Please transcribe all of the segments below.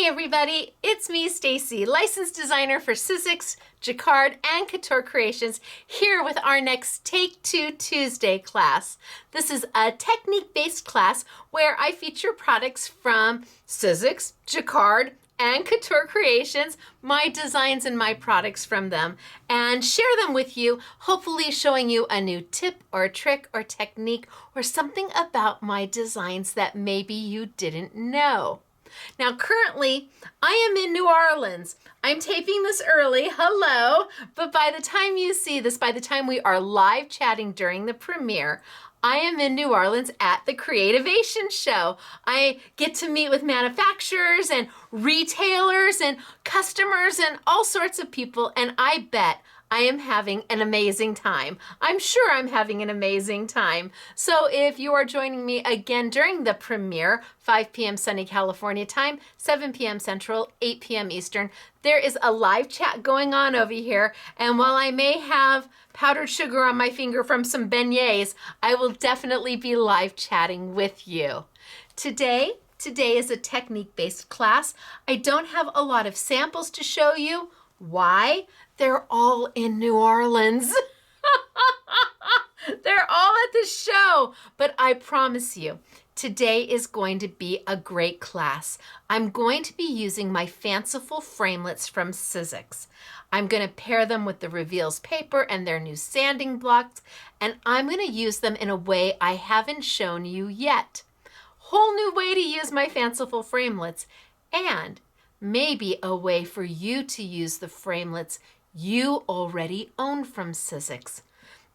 Hey everybody, it's me, Stacey, licensed designer for Sizzix, Jacquard, and Couture Creations, here with our next Take Two Tuesday class. This is a technique-based class where I feature products from Sizzix, Jacquard, and Couture Creations, my designs and my products from them, and share them with you, hopefully showing you a new tip or trick or technique or something about my designs that maybe you didn't know. Now, currently, I am in New Orleans. I'm taping this early, hello, but by the time you see this, by the time we are live chatting during the premiere, I am in New Orleans at the Creativation Show. I get to meet with manufacturers and retailers and customers and all sorts of people, and I bet I am having an amazing time. I'm sure I'm having an amazing time. So if you are joining me again during the premiere, 5 p.m. sunny California time, 7 p.m. Central, 8 p.m. Eastern, there is a live chat going on over here. And while I may have powdered sugar on my finger from some beignets, I will definitely be live chatting with you. Today is a technique-based class. I don't have a lot of samples to show you. Why? They're all in New Orleans. They're all at the show. But I promise you, today is going to be a great class. I'm going to be using my Fanciful Framelits from Sizzix. I'm going to pair them with the Revealz paper and their new sanding blocks, and I'm going to use them in a way I haven't shown you yet. Whole new way to use my Fanciful Framelits, and maybe a way for you to use the framelits you already own from Sizzix.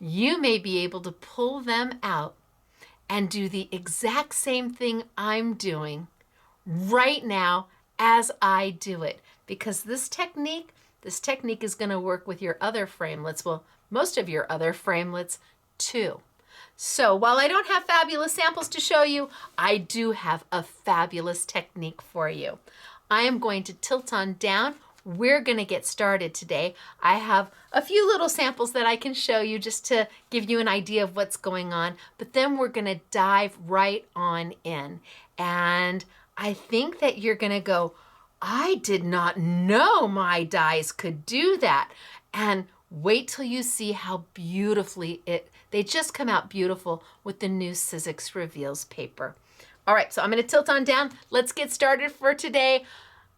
You may be able to pull them out and do the exact same thing I'm doing right now as I do it, because this technique is going to work with your other framelits, well, most of your other framelits too. So while I don't have fabulous samples to show you, I do have a fabulous technique for you. I am going to tilt on down. We're going to get started today. I have a few little samples that I can show you just to give you an idea of what's going on, but then we're going to dive right on in. And I think that you're going to go, I did not know my dies could do that. And wait till you see how beautifully they just come out beautiful with the new Sizzix Revealz paper. All right, so I'm going to tilt on down. Let's get started for today.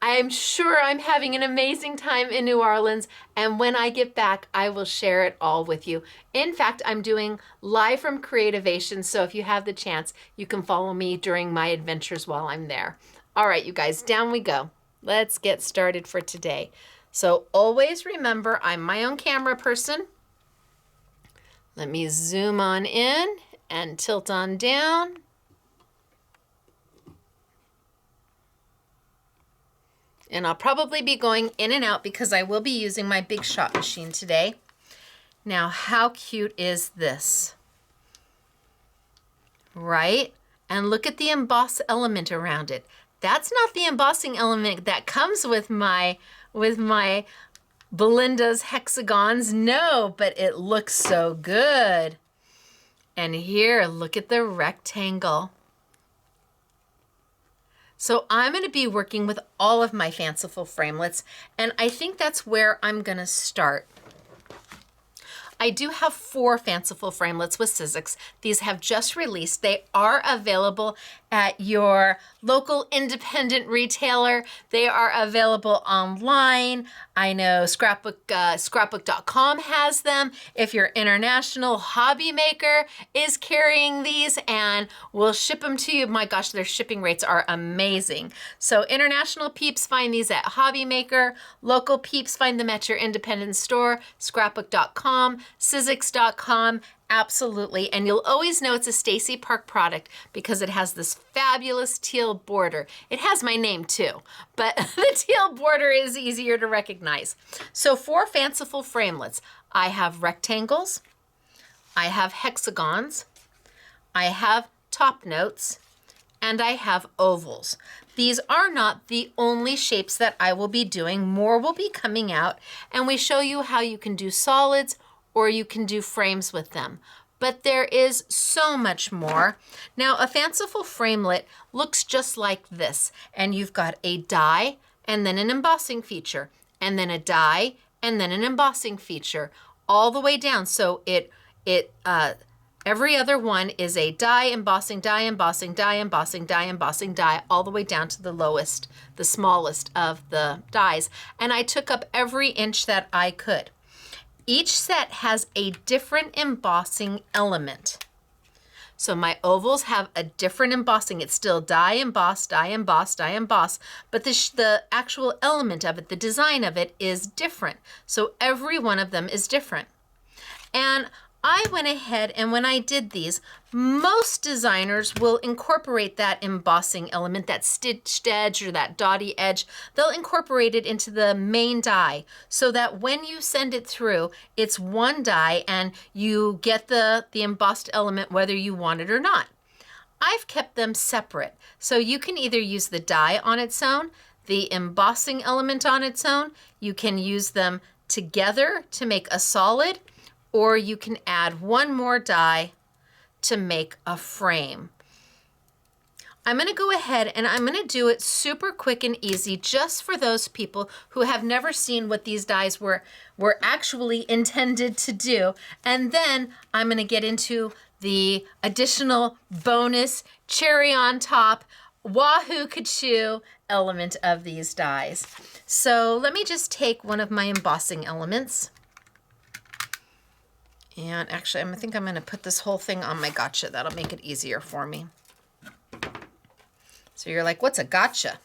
I'm sure I'm having an amazing time in New Orleans, and when I get back, I will share it all with you. In fact, I'm doing live from Creativation, so if you have the chance, you can follow me during my adventures while I'm there. All right, you guys, down we go. Let's get started for today. So always remember, I'm my own camera person. Let me zoom on in and tilt on down. And I'll probably be going in and out because I will be using my big shot machine today. Now, how cute is this? Right? And look at the emboss element around it. That's not the embossing element that comes with my Belinda's Hexagons. No, but it looks so good. And here, look at the rectangle. So I'm going to be working with all of my Fanciful Framelits, and I think that's where I'm going to start. I do have 4 Fanciful Framelits with Sizzix. These have just released. They are available at your local independent retailer. They are available online. I know Scrapbook.com has them. If your international hobby maker is carrying these and will ship them to you, my gosh, their shipping rates are amazing. So international peeps find these at Hobby Maker. Local peeps find them at your independent store, Scrapbook.com, Sizzix.com. Absolutely, and you'll always know it's a Stacey Park product because it has this fabulous teal border. It has my name too, but the teal border is easier to recognize. So for Fanciful Framelits, I have rectangles, I have hexagons, I have top notes, and I have ovals. These are not the only shapes that I will be doing. More will be coming out, and we show you how you can do solids or you can do frames with them. but there is so much more. Now, a fanciful framelit looks just like this, and you've got a die and then an embossing feature, and then a die and then an embossing feature, all the way down. So every other one is a die, embossing, die, embossing, die, embossing, die, embossing, die, all the way down to the lowest, the smallest of the dies. And I took up every inch that I could. Each set has a different embossing element. So my ovals have a different embossing. It's still die, emboss, die, emboss, die, emboss, but the actual element of it, the design of it is different. So every one of them is different. And I went ahead and when I did these, most designers will incorporate that embossing element, that stitched edge or that dotty edge. They'll incorporate it into the main die so that when you send it through, it's one die and you get the embossed element whether you want it or not. I've kept them separate. So you can either use the die on its own, the embossing element on its own. You can use them together to make a solid, or you can add one more die to make a frame. I'm gonna go ahead and I'm gonna do it super quick and easy just for those people who have never seen what these dies were actually intended to do. And then I'm gonna get into the additional bonus cherry on top, wahoo kachoo element of these dies. So let me just take one of my embossing elements. And actually, I think I'm going to put this whole thing on my gotcha. That'll make it easier for me. So you're like, what's a gotcha?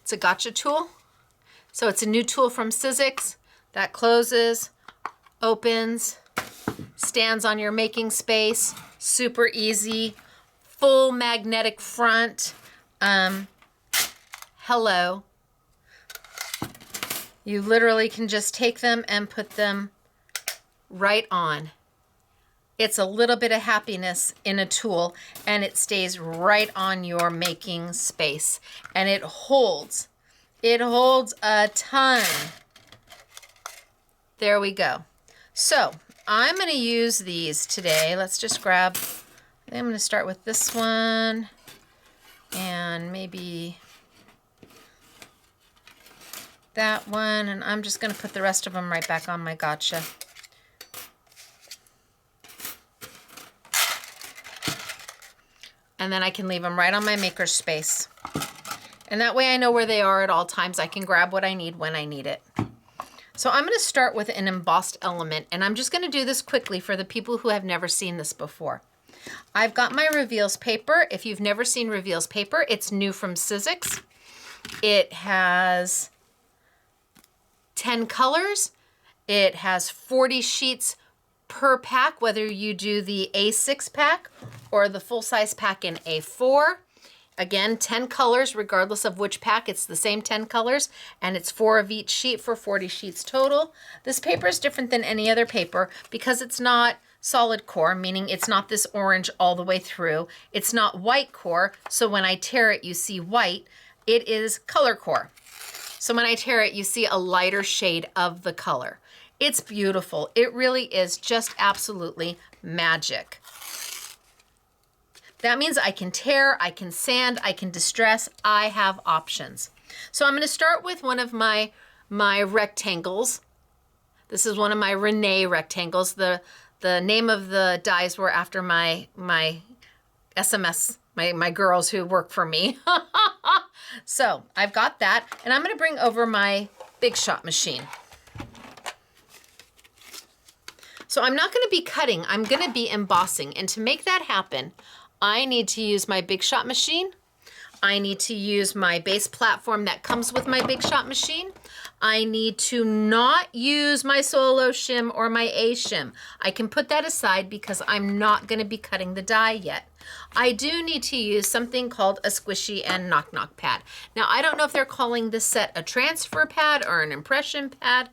It's a gotcha tool. So it's a new tool from Sizzix that closes, opens, stands on your making space, super easy, full magnetic front. Hello. You literally can just take them and put them right on. It's a little bit of happiness in a tool and it stays right on your making space and it holds a ton. There we go. So I'm going to use these today. Let's just grab, I'm going to start with this one and maybe that one, and I'm just going to put the rest of them right back on my gotcha. And then I can leave them right on my maker space. And that way I know where they are at all times. I can grab what I need when I need it. So I'm going to start with an embossed element, and I'm just going to do this quickly for the people who have never seen this before. I've got my Revealz paper. If you've never seen Revealz paper, it's new from Sizzix. It has 10 colors. It has 40 sheets per pack, whether you do the A6 pack or the full-size pack in A4. Again, 10 colors, regardless of which pack, it's the same 10 colors, and it's 4 of each sheet for 40 sheets total. This paper is different than any other paper because it's not solid core, meaning it's not this orange all the way through. It's not white core, so when I tear it, you see white. It is color core. So when I tear it, you see a lighter shade of the color. It's beautiful. It really is just absolutely magic. That means I can tear, I can sand, I can distress. I have options. So I'm going to start with one of my rectangles. This is one of my Renee rectangles. The name of the dies were after my SMS, my girls who work for me. So I've got that, and I'm going to bring over my Big Shot machine. So I'm not going to be cutting, I'm going to be embossing. And to make that happen, I need to use my Big Shot machine. I need to use my base platform that comes with my Big Shot machine. I need to not use my solo shim or my A shim. I can put that aside because I'm not going to be cutting the die yet. I do need to use something called a squishy and knock knock pad. Now, I don't know if they're calling this set a transfer pad or an impression pad,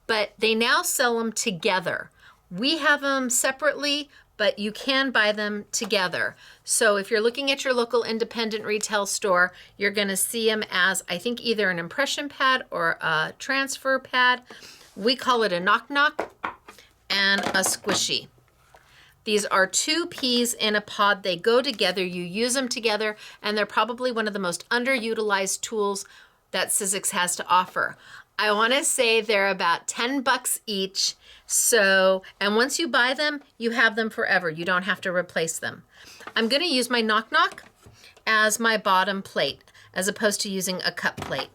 but they now sell them together. We have them separately, but you can buy them together. So if you're looking at your local independent retail store, you're gonna see them as, I think, either an impression pad or a transfer pad. We call it a knock knock and a squishy. These are 2 peas in a pod. They go together. You use them together, and they're probably one of the most underutilized tools that Sizzix has to offer. I want to say they're about 10 bucks each. So, and once you buy them, you have them forever. You don't have to replace them. I'm going to use my Knock Knock as my bottom plate, as opposed to using a cut plate.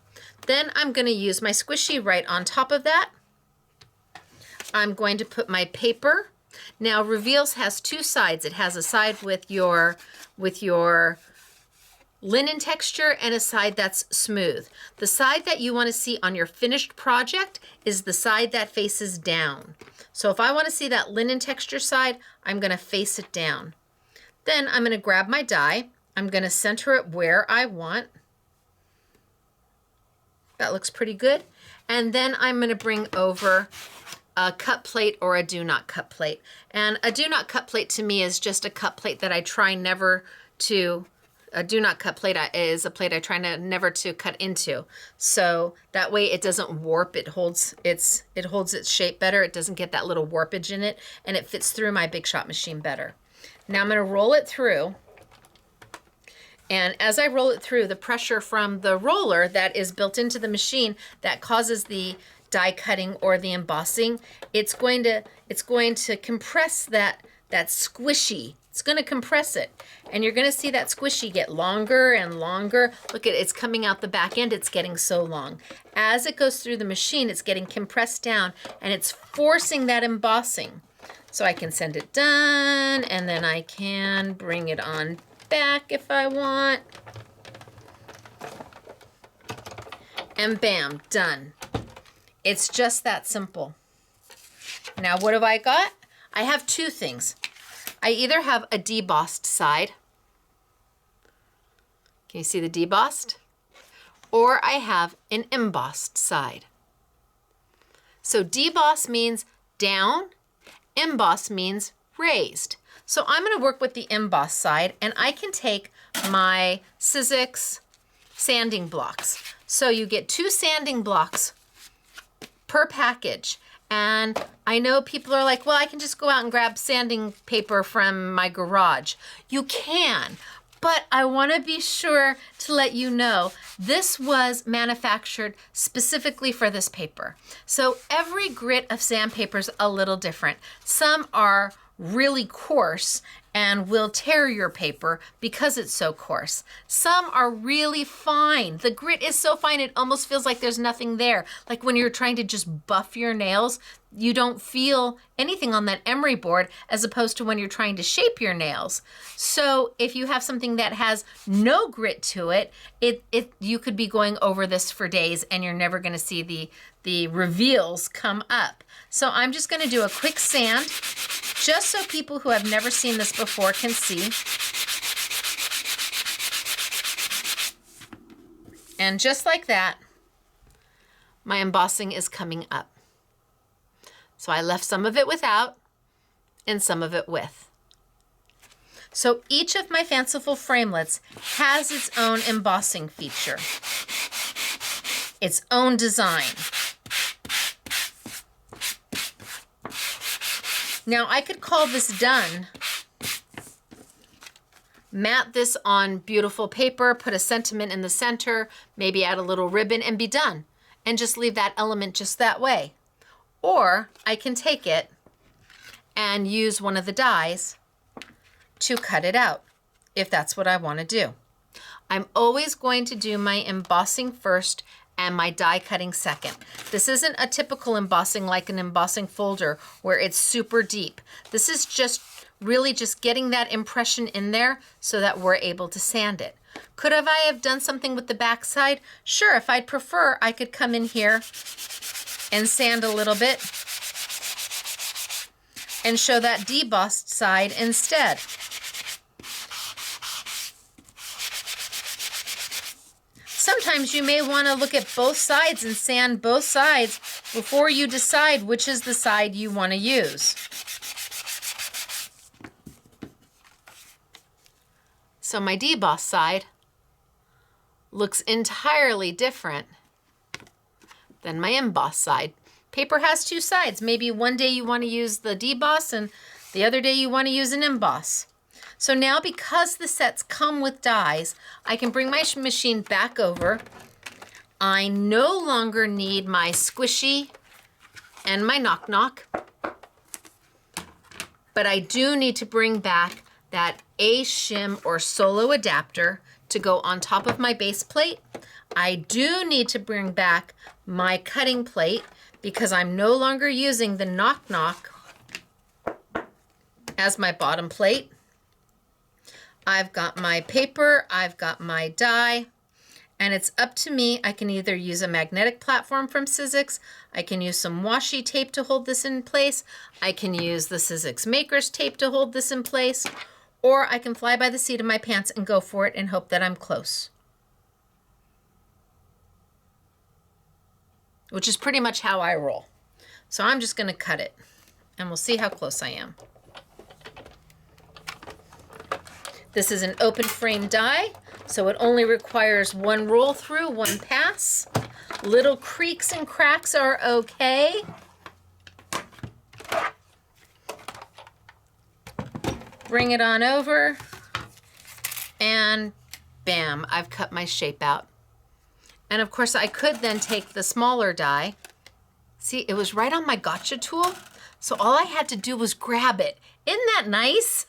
Then I'm going to use my squishy right on top of that. I'm going to put my paper. Now Revealz has 2 sides. It has a side with your linen texture and a side that's smooth. The side that you want to see on your finished project is the side that faces down. So if I want to see that linen texture side, I'm going to face it down. Then I'm going to grab my die. I'm going to center it where I want. That looks pretty good. And then I'm going to bring over a cut plate or a do not cut plate. And a do not cut plate to me is just a cut plate that I try never to, a do not cut plate is a plate I try never to cut into. So that way it doesn't warp, it holds its shape better. It doesn't get that little warpage in it, and it fits through my Big Shot machine better. Now I'm gonna roll it through. And as I roll it through, the pressure from the roller that is built into the machine that causes the die cutting or the embossing, it's going to compress that squishy. It's going to compress it, and you're going to see that squishy get longer and longer. Look at it, it's coming out the back end. It's getting so long. As it goes through the machine, it's getting compressed down, and it's forcing that embossing. So I can send it done, and then I can bring it on back if I want. And bam, done. It's just that simple. Now what have I got? I have 2 things. I either have a debossed side. Can you see the debossed? Or I have an embossed side. So deboss means down, emboss means raised. So I'm going to work with the embossed side, and I can take my Sizzix sanding blocks. So you get 2 sanding blocks per package. And I know people are like, well, I can just go out and grab sanding paper from my garage. You can, but I want to be sure to let you know this was manufactured specifically for this paper. So every grit of sandpaper is a little different. Some are really coarse and will tear your paper because it's so coarse. Some are really fine. The grit is so fine it almost feels like there's nothing there. Like when you're trying to just buff your nails, you don't feel anything on that emery board as opposed to when you're trying to shape your nails. So if you have something that has no grit to it, you could be going over this for days and you're never gonna see the Revealz come up. So I'm just gonna do a quick sand just so people who have never seen this before can see. And just like that, my embossing is coming up. So I left some of it without and some of it with. So each of my Fanciful Framelits has its own embossing feature, its own design. Now I could call this done, mat this on beautiful paper, put a sentiment in the center, maybe add a little ribbon and be done, and just leave that element just that way. Or I can take it and use one of the dies to cut it out, if that's what I want to do. I'm always going to do my embossing first and my die cutting second. This isn't a typical embossing like an embossing folder where it's super deep. This is just really just getting that impression in there so that we're able to sand it. Could I have done something with the back side? Sure, if I'd prefer, I could come in here and sand a little bit and show that debossed side instead. Sometimes you may want to look at both sides and sand both sides before you decide which is the side you want to use. So my deboss side looks entirely different than my emboss side. Paper has 2 sides. Maybe one day you want to use the deboss and The other day you want to use an emboss. So now because the sets come with dies, I can bring my machine back over. I no longer need my squishy and my knock knock, but I do need to bring back that A shim or solo adapter to go on top of my base plate. I do need to bring back my cutting plate because I'm no longer using the knock knock as my bottom plate. I've got my paper, I've got my die, and it's up to me. I can either use a magnetic platform from Sizzix, I can use some washi tape to hold this in place, I can use the Sizzix Maker's tape to hold this in place, or I can fly by the seat of my pants and go for it and hope that I'm close. Which is pretty much how I roll. So I'm just gonna cut it and we'll see how close I am. This is an open frame die, so it only requires one roll through, one pass. Little creaks and cracks are okay. Bring it on over, and bam, I've cut my shape out. And of course I could then take the smaller die. See, it was right on my gotcha tool, so all I had to do was grab it. Isn't that nice?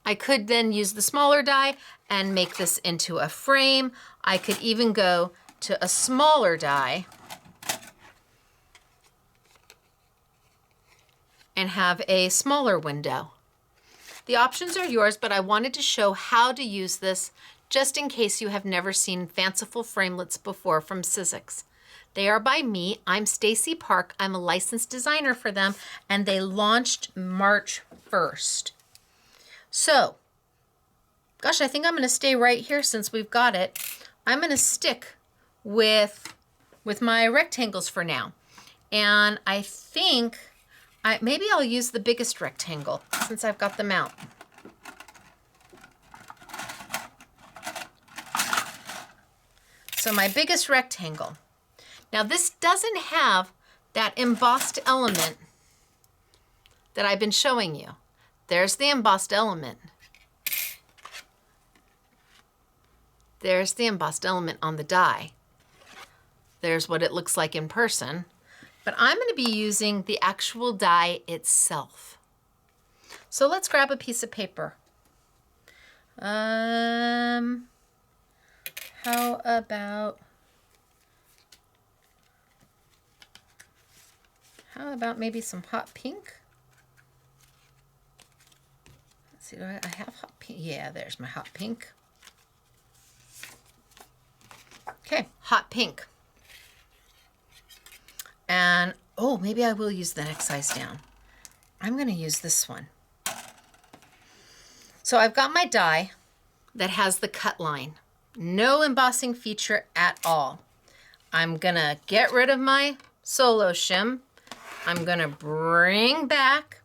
I could then use the smaller die and make this into a frame. I could even go to a smaller die and have a smaller window. The options are yours, but I wanted to show how to use this just in case you have never seen Fanciful Framelits before from Sizzix. They are by me. I'm Stacey Park. I'm a licensed designer for them, and they launched March 1st. So, gosh, I think I'm gonna stay right here since we've got it. I'm gonna stick with my rectangles for now. And I think, maybe I'll use the biggest rectangle since I've got them out. So my biggest rectangle. Now this doesn't have that embossed element that I've been showing you. There's the embossed element. There's the embossed element on the die. There's what it looks like in person. But I'm going to be using the actual die itself. So let's grab a piece of paper. How about maybe some hot pink? Let's see, do I have hot pink? Yeah, there's my hot pink. Okay, hot pink. And, oh, maybe I will use the next size down. I'm going to use this one. So I've got my die that has the cut line. No embossing feature at all. I'm going to get rid of my solo shim. I'm going to bring back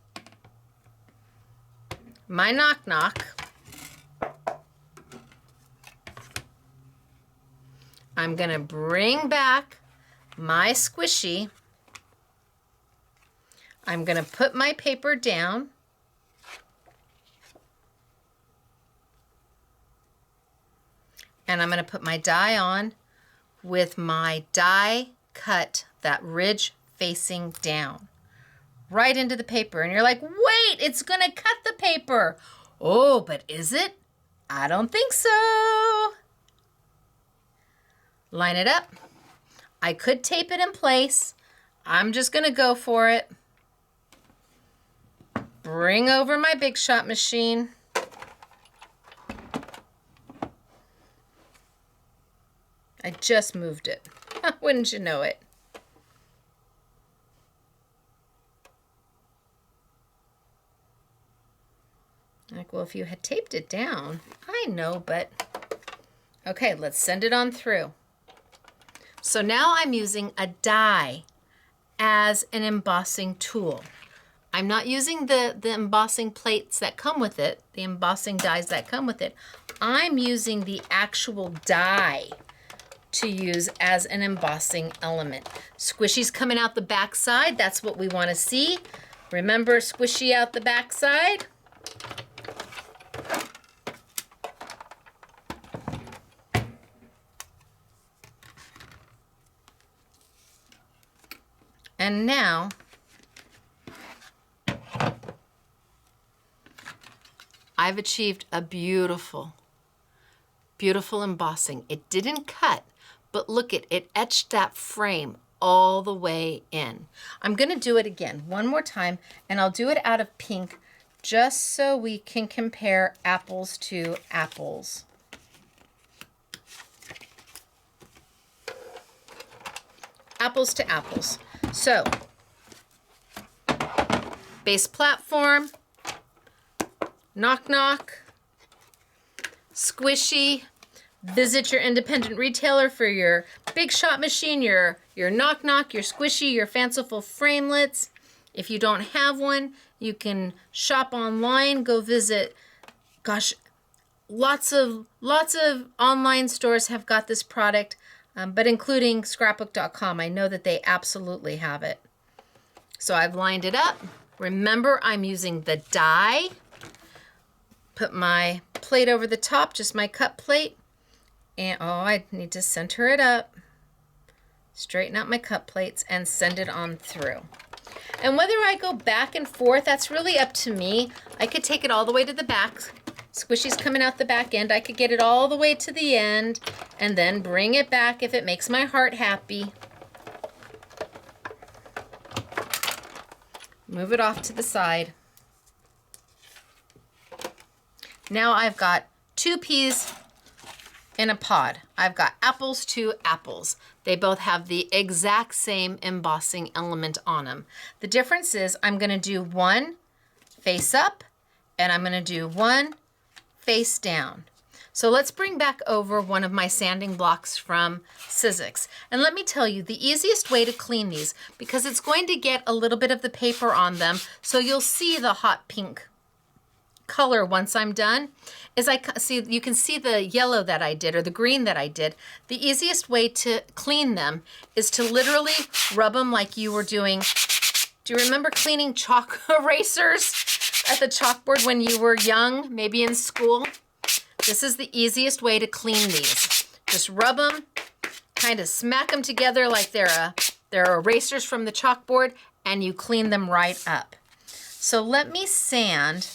my knock knock. I'm going to bring back my squishy. I'm going to put my paper down. And I'm going to put my die on with my die cut that ridge facing down right into the paper. And you're like, wait, it's going to cut the paper. Oh, but is it? I don't think so. Line it up. I could tape it in place. I'm just going to go for it. Bring over my Big Shot machine. I just moved it. Wouldn't you know it? Like, well, if you had taped it down, I know, but okay, let's send it on through. So now I'm using a die as an embossing tool. I'm not using the embossing plates that come with it, the embossing dies that come with it. I'm using the actual die to use as an embossing element. Squishy's coming out the back side. That's what we want to see. Remember, squishy out the back side. And now, I've achieved a beautiful, beautiful embossing. It didn't cut, but look at it etched that frame all the way in. I'm gonna do it again one more time, and I'll do it out of pink just so we can compare apples to apples. Apples to apples. So, base platform, knock knock, squishy, visit your independent retailer for your big shot machine, your knock knock, your squishy, your fanciful framelits. If you don't have one, you can shop online, go visit, gosh, lots of online stores have got this product. But including scrapbook.com, I know that they absolutely have it. So I've lined it up. Remember, I'm using the die. Put my plate over the top, just my cut plate. And I need to center it up. Straighten out my cut plates and send it on through. And whether I go back and forth, that's really up to me. I could take it all the way to the back. Squishy's coming out the back end. I could get it all the way to the end and then bring it back if it makes my heart happy. Move it off to the side. Now I've got 2 peas in a pod. I've got apples to apples. They both have the exact same embossing element on them. The difference is I'm going to do one face up and I'm going to do one face down. So let's bring back over one of my sanding blocks from Sizzix. And let me tell you, the easiest way to clean these, because it's going to get a little bit of the paper on them, so you'll see the hot pink color once I'm done, is you can see the yellow that I did or the green that I did. The easiest way to clean them is to literally rub them like you were doing. Do you remember cleaning chalk erasers at the chalkboard when you were young, maybe in school? This is the easiest way to clean these. Just rub them, kind of smack them together like they're erasers from the chalkboard, and you clean them right up. So let me sand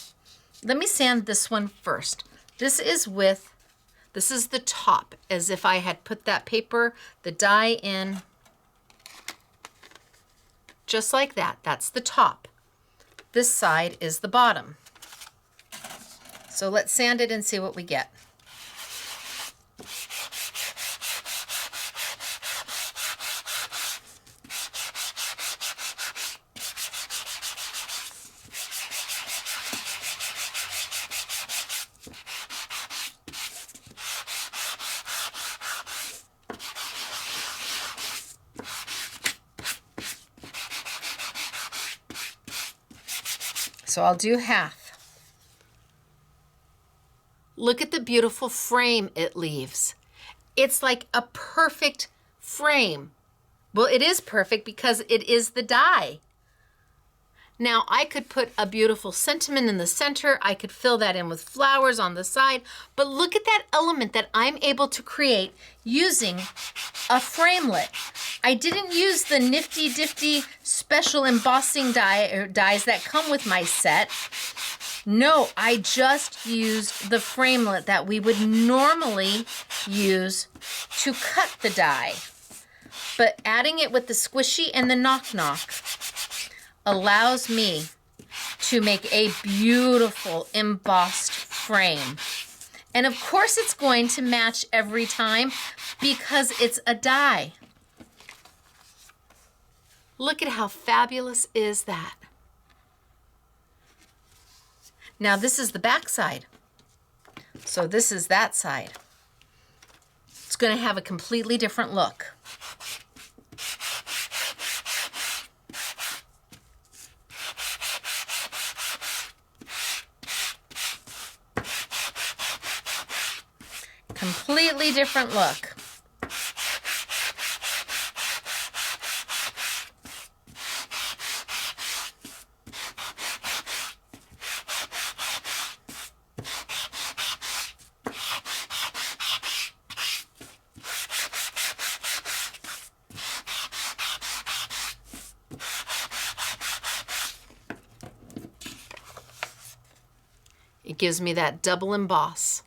this one first. This is the top, as if I had put that paper, the die in, just like that. That's the top. This side is the bottom. So let's sand it and see what we get. So I'll do half. Look at the beautiful frame it leaves. It's like a perfect frame. Well, it is perfect because it is the die. Now I could put a beautiful sentiment in the center. I could fill that in with flowers on the side, but look at that element that I'm able to create using a framelit. I didn't use the nifty difty special embossing dies that come with my set. No, I just used the framelit that we would normally use to cut the die. But adding it with the squishy and the knock knock allows me to make a beautiful embossed frame. And of course it's going to match every time because it's a die. Look at how fabulous is that. Now this is the back side. So this is that side. It's going to have a completely different look. Completely different look. It gives me that double emboss.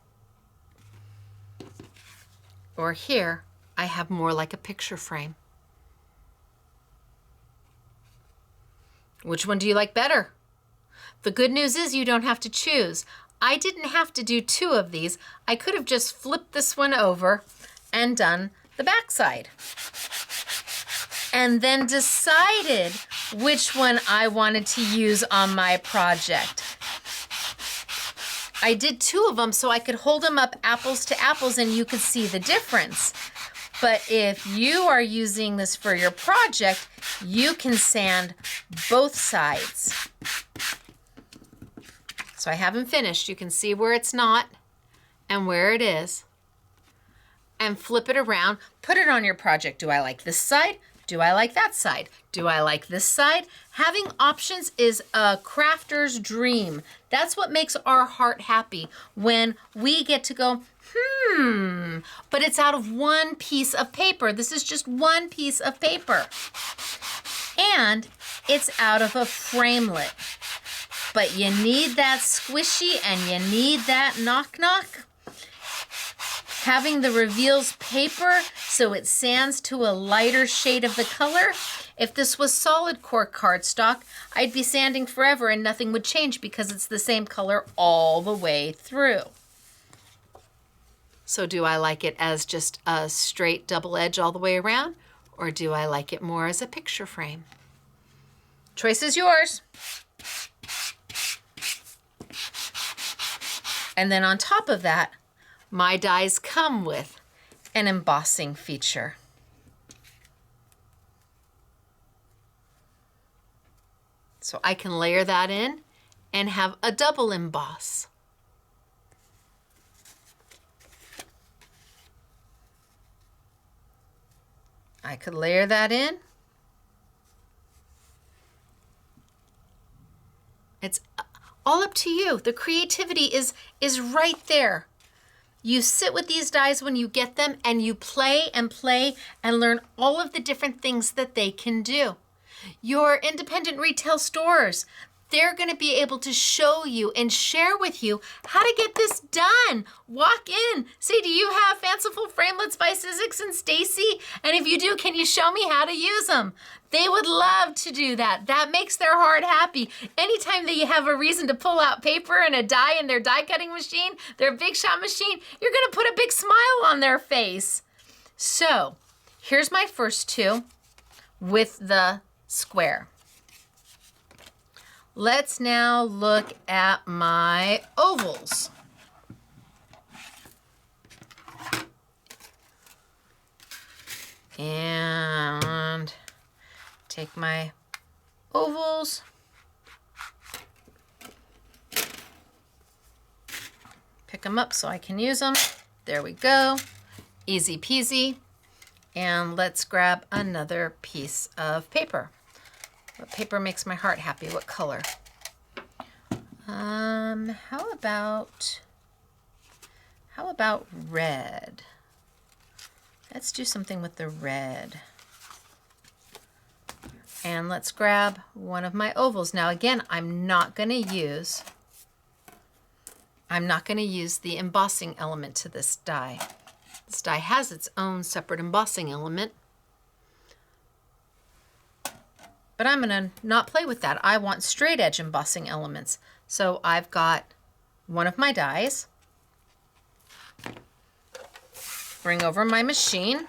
Or here, I have more like a picture frame. Which one do you like better? The good news is you don't have to choose. I didn't have to do 2 of these. I could have just flipped this one over and done the back side. And then decided which one I wanted to use on my project. I did 2 of them so I could hold them up apples to apples and you could see the difference. But if you are using this for your project, you can sand both sides. So I haven't finished. You can see where it's not and where it is. And flip it around. Put it on your project. Do I like this side? Do I like that side? Do I like this side? Having options is a crafter's dream. That's what makes our heart happy when we get to go, but it's out of one piece of paper. This is just one piece of paper. And it's out of a framelit. But you need that squishy and you need that knock-knock. Having the Revealz paper so it sands to a lighter shade of the color. If this was solid core cardstock, I'd be sanding forever and nothing would change because it's the same color all the way through. So do I like it as just a straight double edge all the way around? Or do I like it more as a picture frame? Choice is yours. And then on top of that, my dies come with an embossing feature. So I can layer that in and have a double emboss. I could layer that in. It's all up to you. The creativity is right there. You sit with these dies when you get them and you play and learn all of the different things that they can do. Your independent retail stores, they're going to be able to show you and share with you how to get this done. Walk in, say, do you have Fanciful Framelits by Sizzix and Stacey? And if you do, can you show me how to use them? They would love to do that. That makes their heart happy. Anytime that you have a reason to pull out paper and a die in their die cutting machine, their Big Shot machine, you're going to put a big smile on their face. So here's my first 2 with the square. Let's now look at my ovals. And take my ovals. Pick them up so I can use them. There we go. Easy peasy. And let's grab another piece of paper. What paper makes my heart happy? What color? How about red? Let's do something with the red. And let's grab one of my ovals. Now again, I'm not going to use the embossing element to this die. This die has its own separate embossing element. But I'm going to not play with that. I want straight edge embossing elements. So I've got one of my dies. Bring over my machine.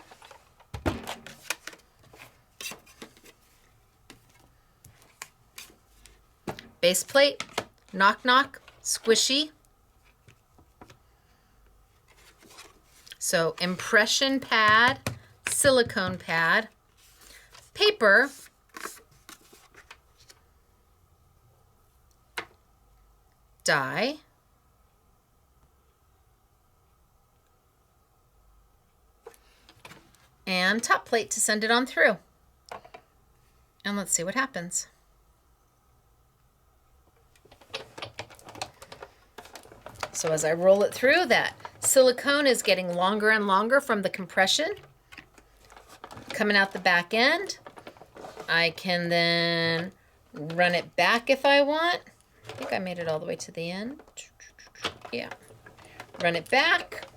Base plate, knock knock, squishy. So impression pad, silicone pad, paper, die, and top plate to send it on through. And let's see what happens. So as I roll it through, that silicone is getting longer and longer from the compression. Coming out the back end. I can then run it back if I want. I think I made it all the way to the end. Yeah. Run it back.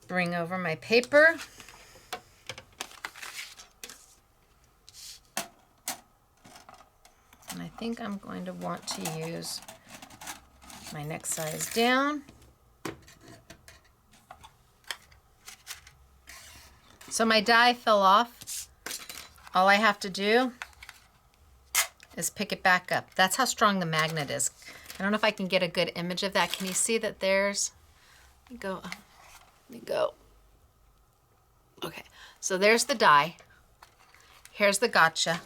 Bring over my paper. And I think I'm going to want to use my next size down. So my die fell off. All I have to do is pick it back up. That's how strong the magnet is. I don't know if I can get a good image of that. Can you see that there's, let me go. Okay, so there's the die. Here's the gotcha.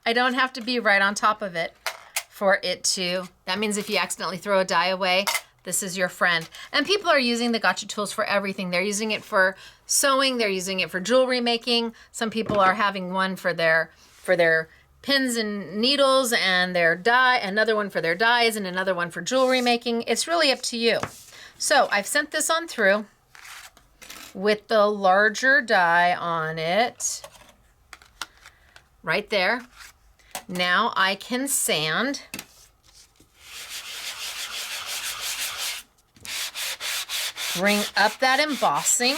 I don't have to be right on top of it for it to, that means if you accidentally throw a die away, this is your friend. And people are using the gotcha tools for everything. They're using it for sewing, they're using it for jewelry making. Some people are having one for their pins and needles and their die, another one for their dies and another one for jewelry making. It's really up to you. So I've sent this on through with the larger die on it. Right there. Now I can sand. Bring up that embossing.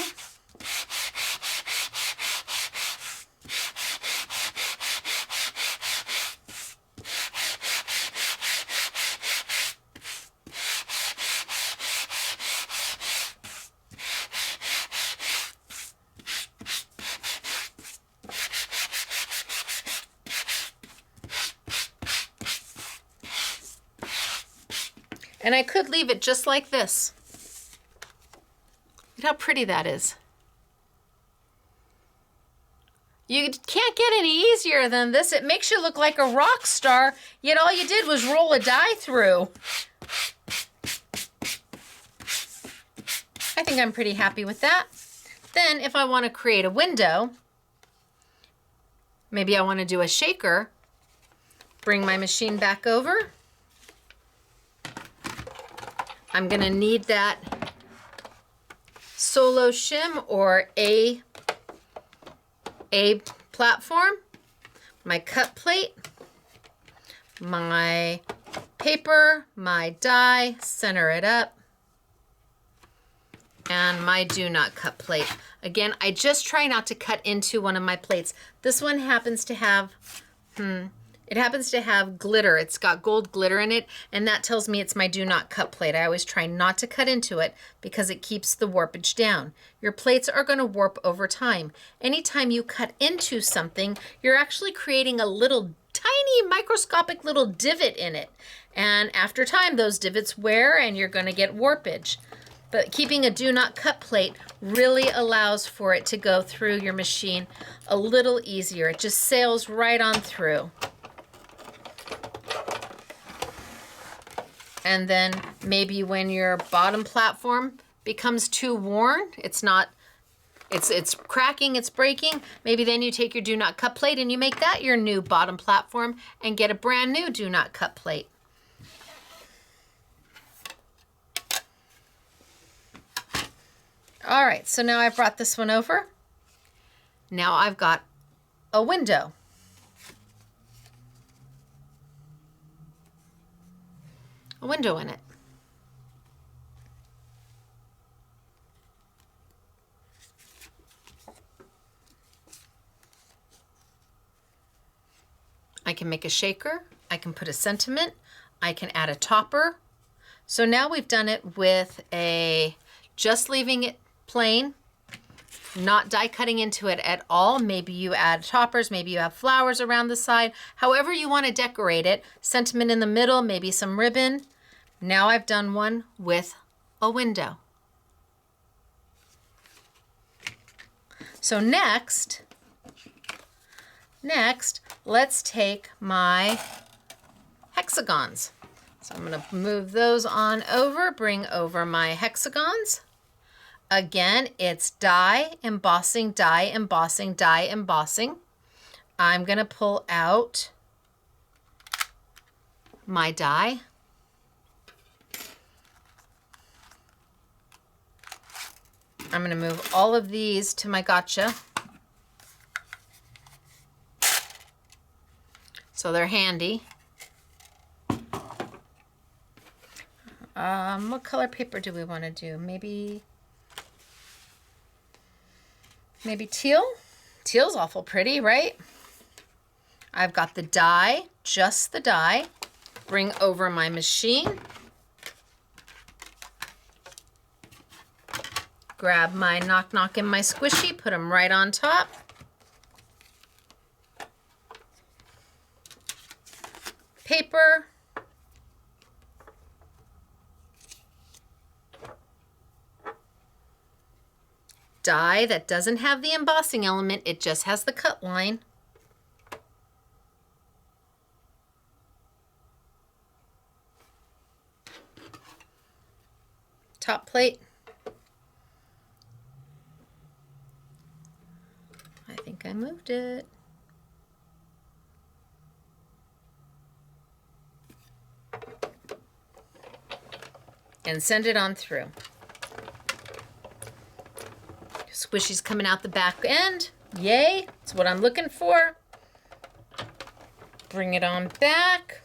And I could leave it just like this. Look how pretty that is. You can't get any easier than this. It makes you look like a rock star, yet all you did was roll a die through. I think I'm pretty happy with that. Then if I want to create a window, maybe I want to do a shaker, bring my machine back over. I'm going to need that solo shim or a platform, my cut plate, my paper, my die, center it up, and my do not cut plate. Again, I just try not to cut into one of my plates. This one happens to have, it happens to have glitter. It's got gold glitter in it, and that tells me it's my do not cut plate. I always try not to cut into it because it keeps the warpage down. Your plates are going to warp over time. Anytime you cut into something, you're actually creating a little tiny microscopic little divot in it. And after time, those divots wear and you're going to get warpage. But keeping a do not cut plate really allows for it to go through your machine a little easier. It just sails right on through. And then maybe when your bottom platform becomes too worn, it's cracking, it's breaking, maybe then you take your do not cut plate and you make that your new bottom platform and get a brand new do not cut plate. All right, so now I've brought this one over. Now I've got a window. A window in it. I can make a shaker, I can put a sentiment, I can add a topper. So now we've done it with just leaving it plain, not die cutting into it at all. Maybe you add toppers, maybe you have flowers around the side, however you want to decorate it. Sentiment in the middle, maybe some ribbon. Now I've done one with a window. So next, let's take my hexagons. So I'm going to move those on over, bring over my hexagons. Again, it's die, embossing, die, embossing, die, embossing. I'm going to pull out my die. I'm gonna move all of these to my gotcha. So they're handy. What color paper do we want to do? Maybe teal? Teal's awful pretty, right? I've got the die, just the die. Bring over my machine. Grab my Knock Knock and my squishy, put them right on top. Paper. Die that doesn't have the embossing element, it just has the cut line. Top plate. I think I moved it. And send it on through. Squishy's coming out the back end. Yay, that's what I'm looking for. Bring it on back.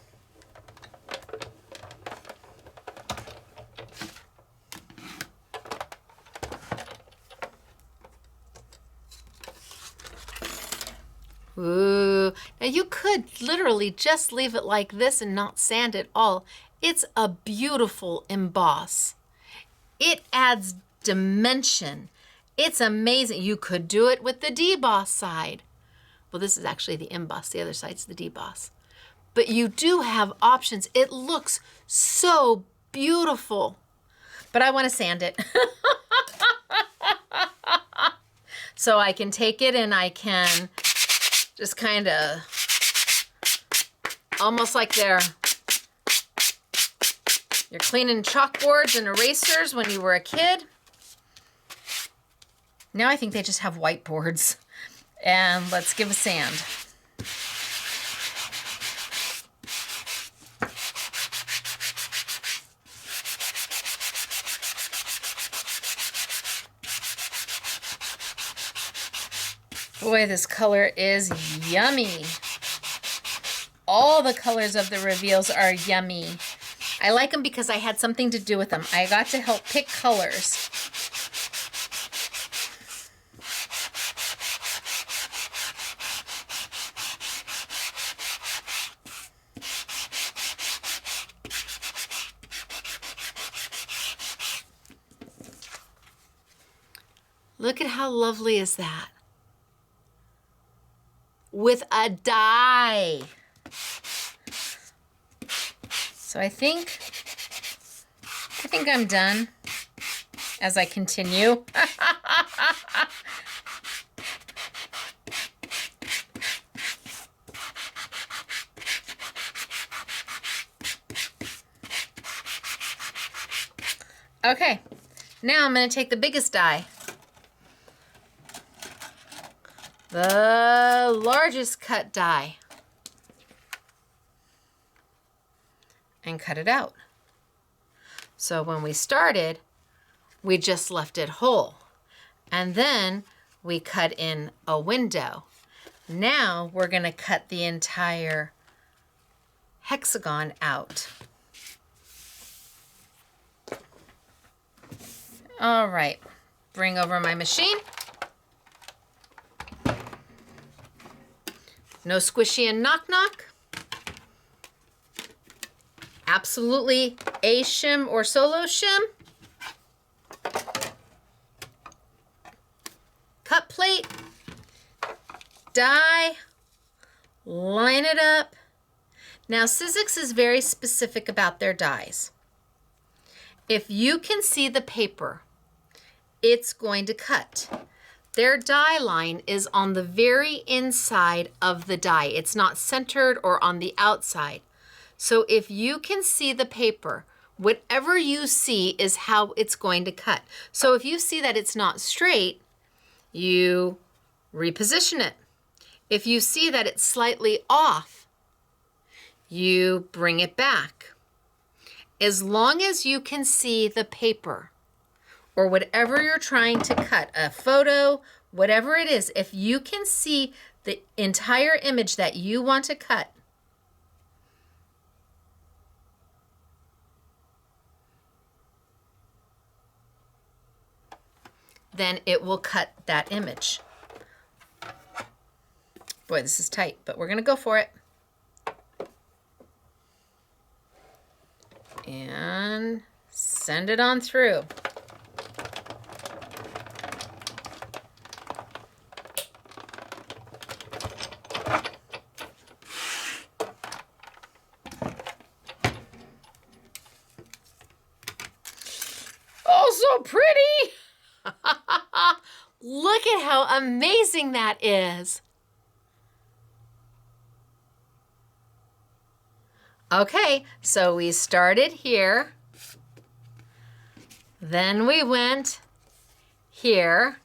Ooh, now you could literally just leave it like this and not sand it all. It's a beautiful emboss. It adds dimension. It's amazing. You could do it with the deboss side. Well, this is actually the emboss. The other side's the deboss. But you do have options. It looks so beautiful. But I want to sand it. So I can take it and I can just kind of, almost like you're cleaning chalkboards and erasers when you were a kid. Now I think they just have whiteboards. And let's give a sand. Boy, this color is yummy. All the colors of the Revealz are yummy. I like them because I had something to do with them. I got to help pick colors. Look at how lovely is that? With a die. So I think I'm done as I continue. Okay, now I'm going to take the biggest die. The largest cut die. And cut it out. So when we started, we just left it whole. And then we cut in a window. Now we're going to cut the entire hexagon out. All right, bring over my machine. No squishy and knock knock. Absolutely a shim or solo shim. Cut plate, die, line it up. Now Sizzix is very specific about their dies. If you can see the paper, it's going to cut. Their die line is on the very inside of the die. It's not centered or on the outside. So if you can see the paper, whatever you see is how it's going to cut. So if you see that it's not straight, you reposition it. If you see that it's slightly off, you bring it back. As long as you can see the paper, or whatever you're trying to cut, a photo, whatever it is, if you can see the entire image that you want to cut, then it will cut that image. Boy, this is tight, but we're gonna go for it. And send it on through. Oh, so pretty! Look at how amazing that is. Okay, so we started here, then we went here.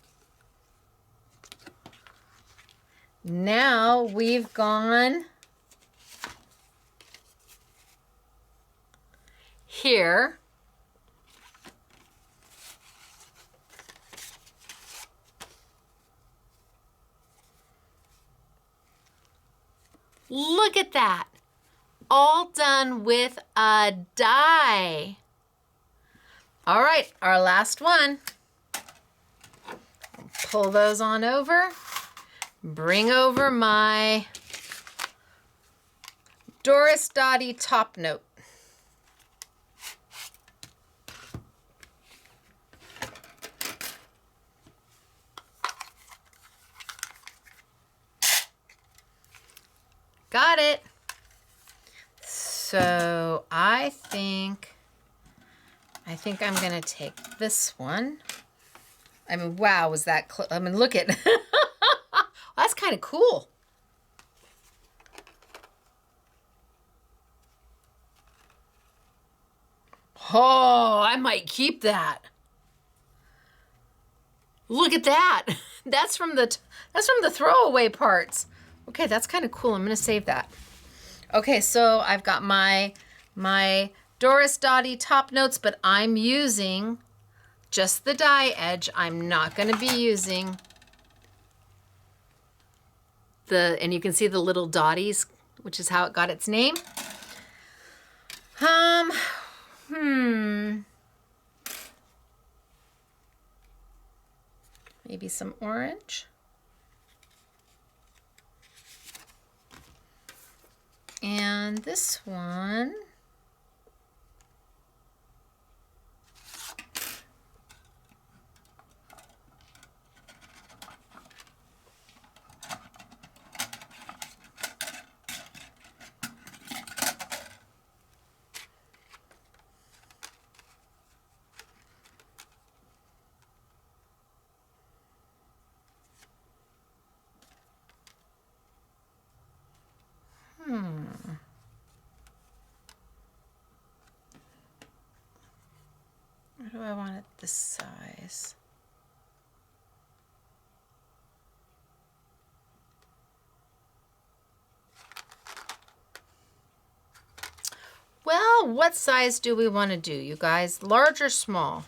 Now we've gone here. Look at that. All done with a die. All right, our last one. Pull those on over. Bring over my Doris Dottie top note. Got it. So I think I'm gonna take this one. I mean, wow, was that close? I mean, look at, that's kind of cool. Oh, I might keep that. Look at that. That's from the throwaway parts. Okay, that's kind of cool. I'm gonna save that. Okay, so I've got my Doris Dottie top notes, but I'm using just the die edge. I'm not gonna be using and you can see the little dotties, which is how it got its name. Maybe some orange. And this one, where do I want it this size? Well, what size do we want to do, you guys? Large or small?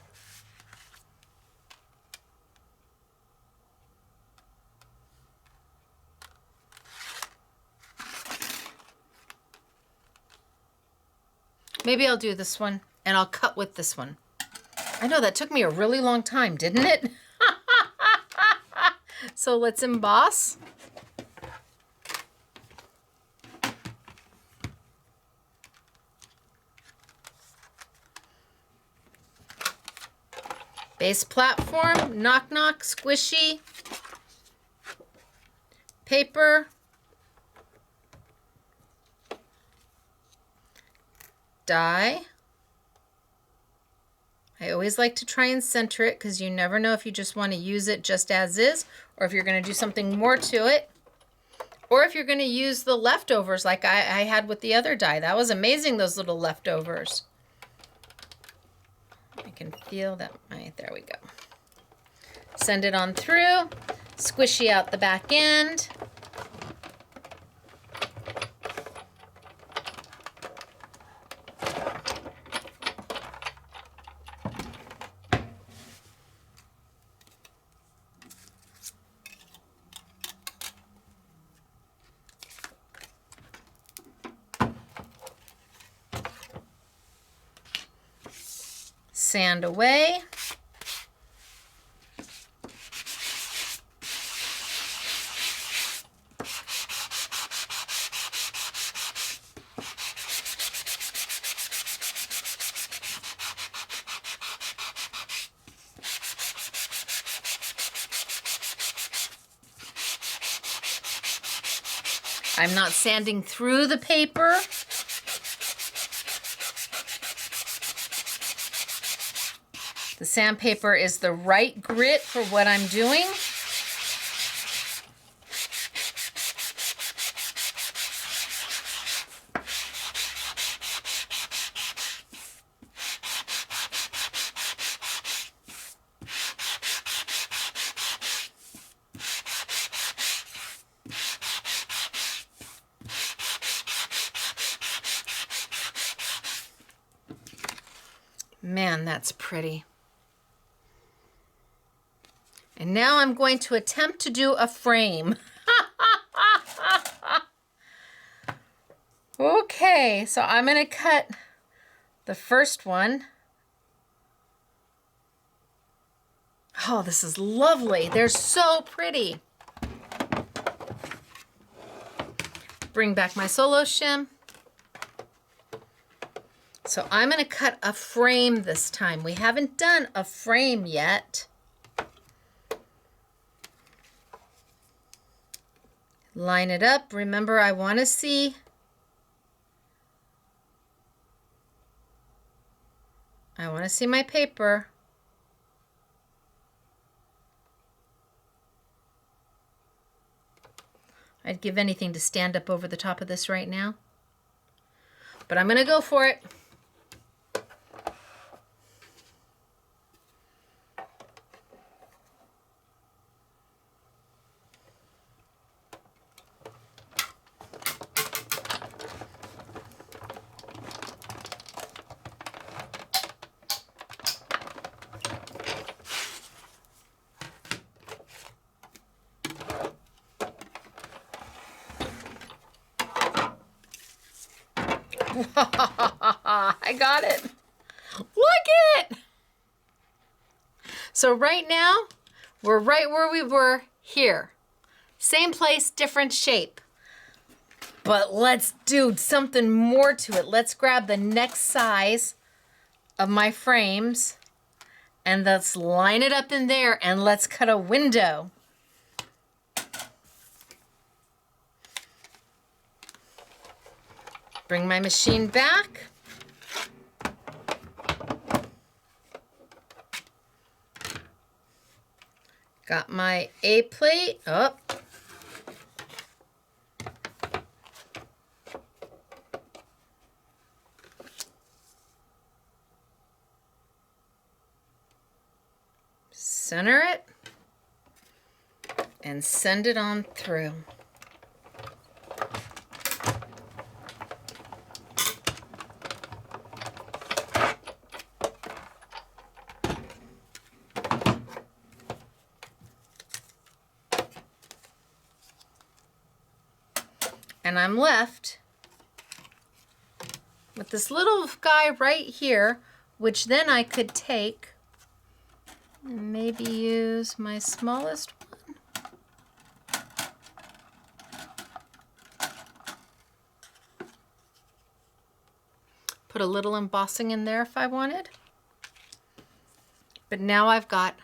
Maybe I'll do this one, and I'll cut with this one. I know that took me a really long time, didn't it? So let's emboss. Base platform, knock knock, squishy. Paper. Die. I always like to try and center it because you never know if you just want to use it just as is, or if you're going to do something more to it, or if you're going to use the leftovers like I had with the other die. That was amazing, those little leftovers. I can feel that. There we go. Send it on through, squishy out the back end. sand away. I'm not sanding through the paper. The sandpaper is the right grit for what I'm doing. Man, that's pretty. And now I'm going to attempt to do a frame. Okay, so I'm going to cut the first one. Oh, this is lovely. They're so pretty. Bring back my solo shim. So I'm going to cut a frame this time. We haven't done a frame yet. Line it up. Remember, I want to see my paper. I'd give anything to stand up over the top of this right now. But I'm going to go for it. I got it. Look at it. So right now, we're right where we were here. Same place, different shape. But let's do something more to it. Let's grab the next size of my frames and let's line it up in there and let's cut a window. Bring my machine back. Got my A plate up. Center it and send it on through. And I'm left with this little guy right here, which then I could take and maybe use my smallest one. Put a little embossing in there if I wanted. But now I've got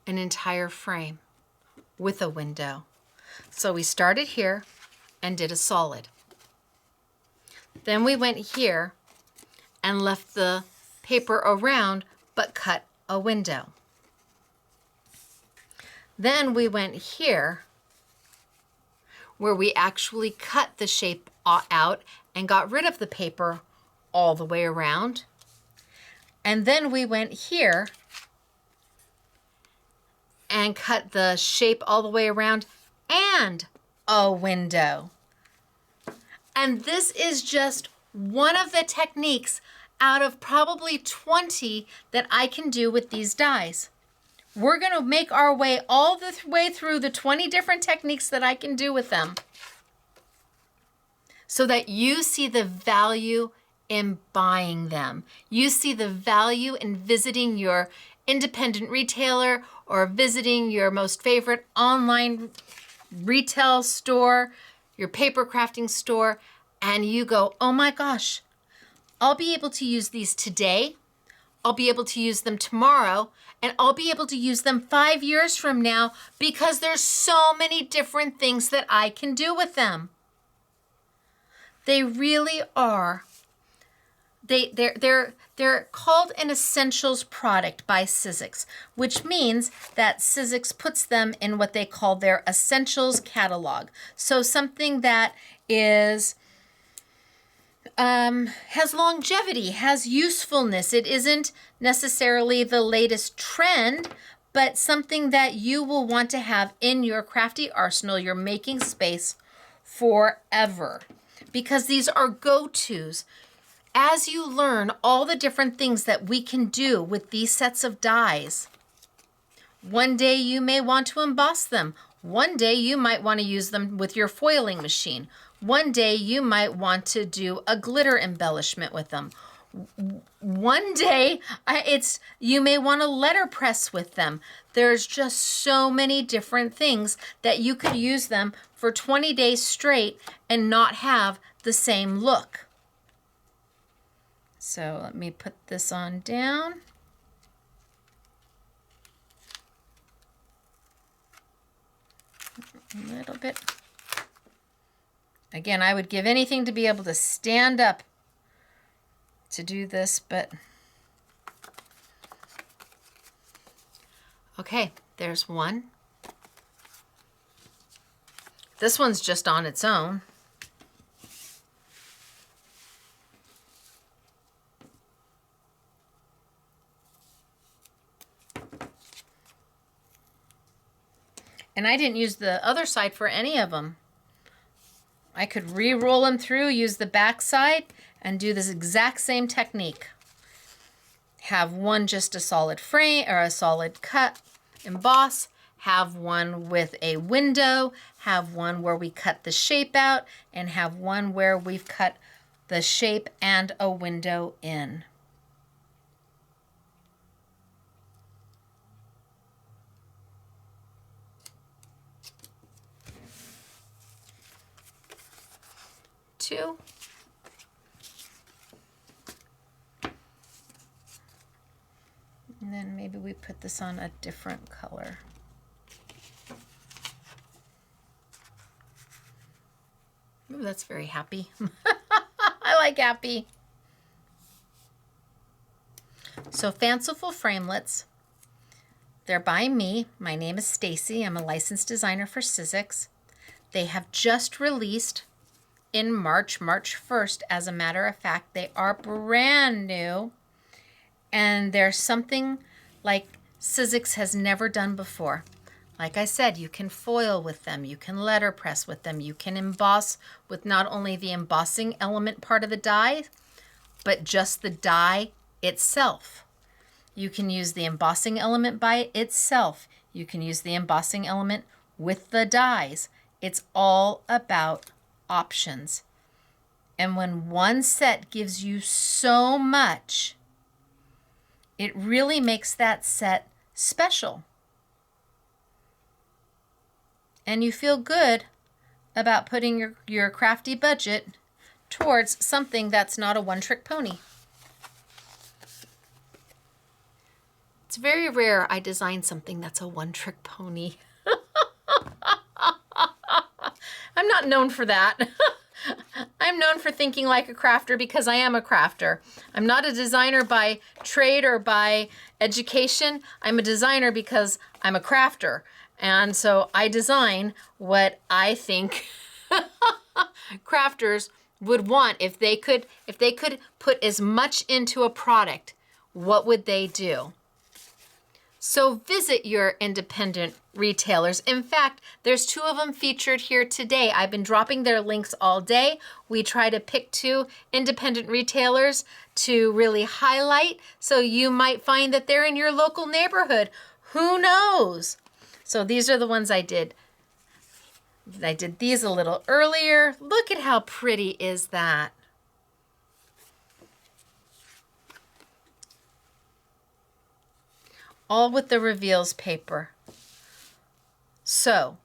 an entire frame with a window. So we started here and did a solid. Then we went here and left the paper around but cut a window. Then we went here where we actually cut the shape out and got rid of the paper all the way around. And then we went here and cut the shape all the way around and a window. And this is just one of the techniques out of probably 20 that I can do with these dies. We're gonna make our way all the way through the 20 different techniques that I can do with them. so that you see the value in buying them. You see the value in visiting your independent retailer or visiting your most favorite online retail store, your paper crafting store, and you go, oh my gosh, I'll be able to use these today, I'll be able to use them tomorrow, and I'll be able to use them 5 years from now because there's so many different things that I can do with them. They really are. They're called an essentials product by Sizzix, which means that Sizzix puts them in what they call their essentials catalog. So something that is has longevity, has usefulness. It isn't necessarily the latest trend, but something that you will want to have in your crafty arsenal, your making space forever. Because these are go-tos. As you learn all the different things that we can do with these sets of dies, one day you may want to emboss them. One day you might want to use them with your foiling machine. One day you might want to do a glitter embellishment with them. One day you may want to letterpress with them. There's just so many different things that you could use them for 20 days straight and not have the same look. So let me put this on down. A little bit. Again, I would give anything to be able to stand up to do this, but okay, there's one. This one's just on its own. And I didn't use the other side for any of them. I could re-roll them through, use the back side, and do this exact same technique. Have one just a solid frame or a solid cut, emboss, have one with a window, have one where we cut the shape out, and have one where we've cut the shape and a window in. Two. And then maybe we put this on a different color. Ooh, that's very happy. I like happy. So Fanciful Framelits. They're by me. My name is Stacey. I'm a licensed designer for Sizzix. They have just released in March 1st, as a matter of fact. They are brand new, and they're something like Sizzix has never done before. Like I said, you can foil with them, you can letterpress with them, you can emboss with not only the embossing element part of the die, but just the die itself. You can use the embossing element by itself. You can use the embossing element with the dies. It's all about options. And when one set gives you so much, it really makes that set special. And you feel good about putting your crafty budget towards something that's not a one-trick pony. It's very rare I design something that's a one-trick pony. I'm not known for that. I'm known for thinking like a crafter because I am a crafter. I'm not a designer by trade or by education. I'm a designer because I'm a crafter. And so I design what I think crafters would want. If they could put as much into a product, what would they do? So visit your independent retailers. In fact, there's 2 of them featured here today. I've been dropping their links all day. We try to pick 2 independent retailers to really highlight. So you might find that they're in your local neighborhood. Who knows? So these are the ones I did. I did these a little earlier. Look at how pretty is that. All with the Revealz paper. So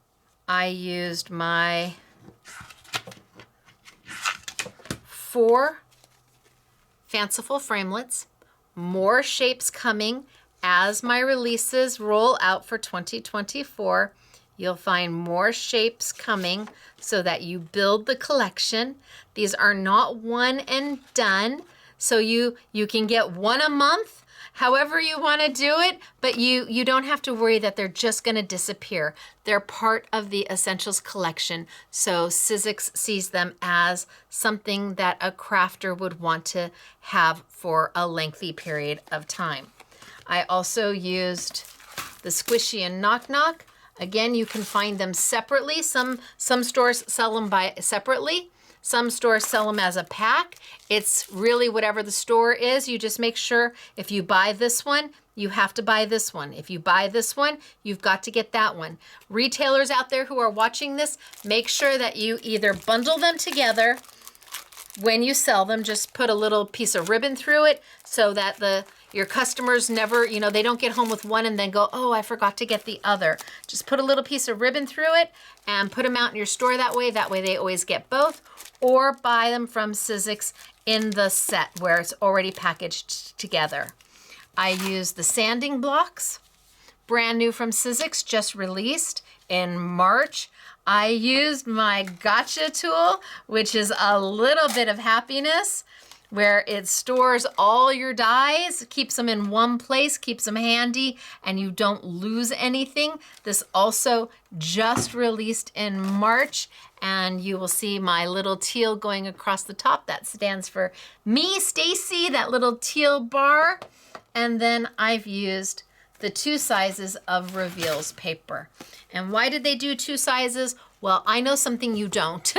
I used my 4 Fanciful Framelits, more shapes coming as my releases roll out for 2024. You'll find more shapes coming so that you build the collection. These are not one and done, so you can get one a month, however you want to do it, but you don't have to worry that they're just going to disappear. They're part of the Essentials collection, so Sizzix sees them as something that a crafter would want to have for a lengthy period of time. I also used the Squishy and Knock Knock. Again, you can find them separately. Some stores sell them separately. Some stores sell them as a pack. It's really whatever the store is. You just make sure if you buy this one, you have to buy this one. If you buy this one, you've got to get that one. Retailers out there who are watching this, make sure that you either bundle them together when you sell them. Just put a little piece of ribbon through it so that your customers never, they don't get home with one and then go, oh, I forgot to get the other. Just put a little piece of ribbon through it and put them out in your store that way. That way they always get both. Or buy them from Sizzix in the set where it's already packaged together. I use the sanding blocks, brand new from Sizzix, just released in March. I used my gotcha tool, which is a little bit of happiness, where it stores all your dies, keeps them in one place, keeps them handy, and you don't lose anything. This also just released in March, and you will see my little teal going across the top. That stands for me, Stacey, that little teal bar. And then I've used the 2 sizes of Revealz paper. And why did they do 2 sizes? Well, I know something you don't.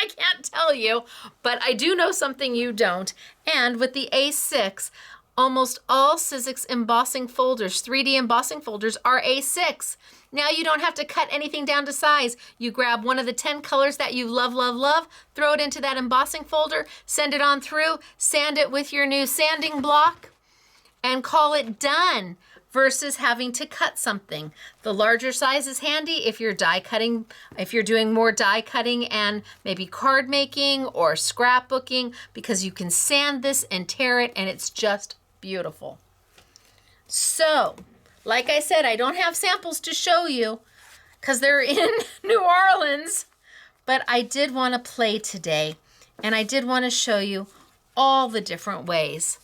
I can't tell you, but I do know something you don't. And with the A6, almost all Sizzix embossing folders, 3D embossing folders, are A6. Now you don't have to cut anything down to size. You grab one of the 10 colors that you love, love, love, throw it into that embossing folder, send it on through, sand it with your new sanding block, and call it done. Versus having to cut something. The larger size is handy if you're die cutting, if you're doing more die cutting and maybe card making or scrapbooking, because you can sand this and tear it and it's just beautiful. So, like I said, I don't have samples to show you because they're in New Orleans, but I did want to play today and I did want to show you all the different ways.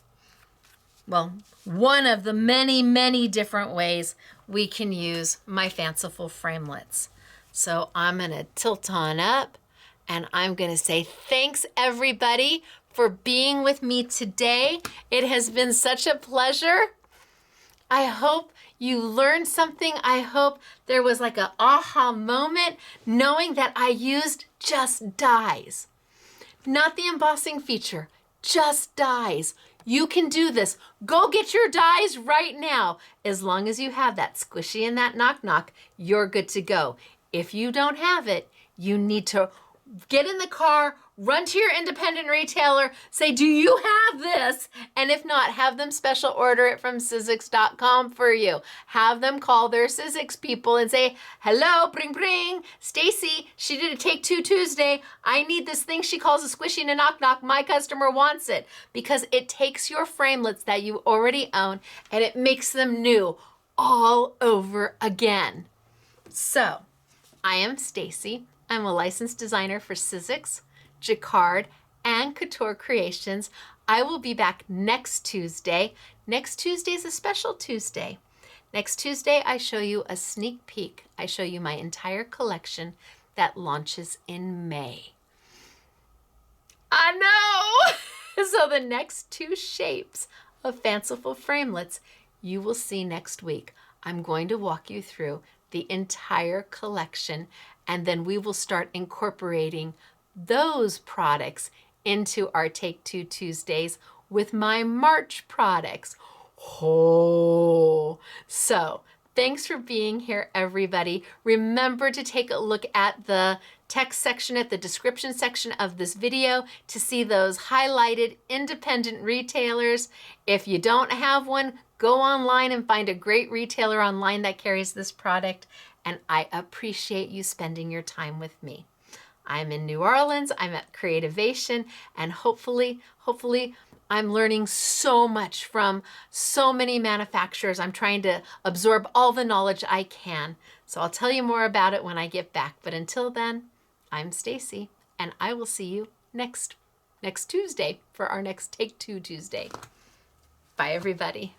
Well, one of the many, many different ways we can use my Fanciful Framelits. So I'm going to tilt on up and I'm going to say thanks everybody for being with me today. It has been such a pleasure. I hope you learned something. I hope there was like an aha moment knowing that I used just dies. Not the embossing feature, just dies. You can do this. Go get your dies right now. As long as you have that squishy and that knock knock, you're good to go. If you don't have it, you need to get in the car, run to your independent retailer, say, do you have this? And if not, have them special order it from Sizzix.com for you. Have them call their Sizzix people and say, hello, bring, bring. Stacey, she did a Take Two Tuesday. I need this thing she calls a squishy and a knock knock. My customer wants it. Because it takes your framelits that you already own and it makes them new all over again. So, I am Stacey. I'm a licensed designer for Sizzix, Jacquard, and Couture Creations. I will be back next Tuesday. Next Tuesday is a special Tuesday. Next Tuesday, I show you a sneak peek. I show you my entire collection that launches in May. I know! So the next 2 shapes of Fanciful Framelits you will see next week. I'm going to walk you through the entire collection, and then we will start incorporating those products into our Take Two Tuesdays with my March products. Oh, so Thanks for being here, everybody. Remember to take a look at the text section, at the description section of this video to see those highlighted independent retailers. If you don't have one, go online and find a great retailer online that carries this product. And I appreciate you spending your time with me. I'm in New Orleans, I'm at Creativation, and hopefully I'm learning so much from so many manufacturers. I'm trying to absorb all the knowledge I can. So I'll tell you more about it when I get back. But until then, I'm Stacey, and I will see you next Tuesday for our next Take Two Tuesday. Bye, everybody.